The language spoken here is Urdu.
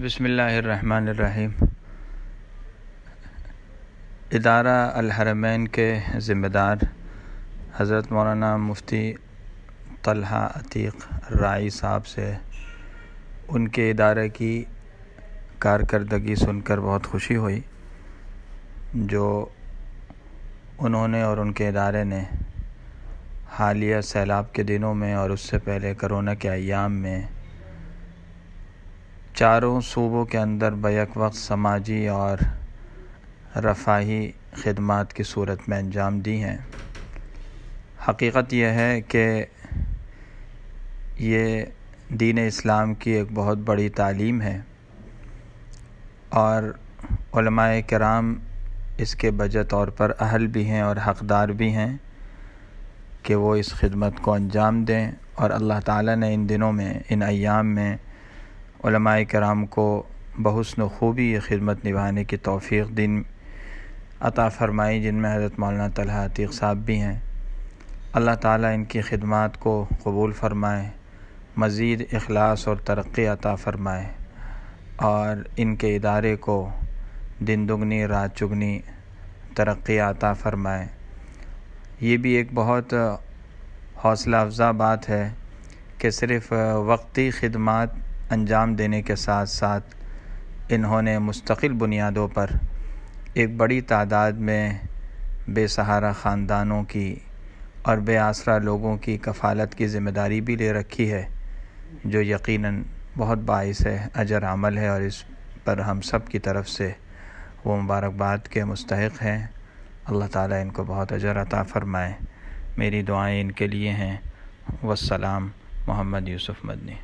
بسم اللہ الرحمن الرحیم۔ ادارہ الحرمین کے ذمہ دار حضرت مولانا مفتی طلحہ عتیق الرائی صاحب سے ان کے ادارے کی کارکردگی سن کر بہت خوشی ہوئی، جو انہوں نے اور ان کے ادارے نے حالیہ سیلاب کے دنوں میں اور اس سے پہلے کرونا کے ایام میں چاروں صوبوں کے اندر بیک وقت سماجی اور رفاہی خدمات کی صورت میں انجام دی ہیں۔ حقیقت یہ ہے کہ یہ دین اسلام کی ایک بہت بڑی تعلیم ہے اور علماء کرام اس کے بجا طور پر اہل بھی ہیں اور حقدار بھی ہیں کہ وہ اس خدمت کو انجام دیں، اور اللہ تعالیٰ نے ان دنوں میں، ان ایام میں علماء کرام کو بحسن و خوبی یہ خدمت نبھانے کی توفیق دین عطا فرمائی، جن میں حضرت مولانا طلحہ عتیق صاحب بھی ہیں۔ اللہ تعالیٰ ان کی خدمات کو قبول فرمائے، مزید اخلاص اور ترقی عطا فرمائے، اور ان کے ادارے کو دن دگنی رات چگنی ترقی عطا فرمائے۔ یہ بھی ایک بہت حوصلہ افزا بات ہے کہ صرف وقتی خدمات انجام دینے کے ساتھ ساتھ انہوں نے مستقل بنیادوں پر ایک بڑی تعداد میں بے سہارا خاندانوں کی اور بے آسرا لوگوں کی کفالت کی ذمہ داری بھی لے رکھی ہے، جو یقیناً بہت باعث اجر عمل ہے، اور اس پر ہم سب کی طرف سے وہ مبارکباد کے مستحق ہیں۔ اللہ تعالیٰ ان کو بہت اجر عطا فرمائے۔ میری دعائیں ان کے لیے ہیں۔ والسلام، محمد یوسف مدنی۔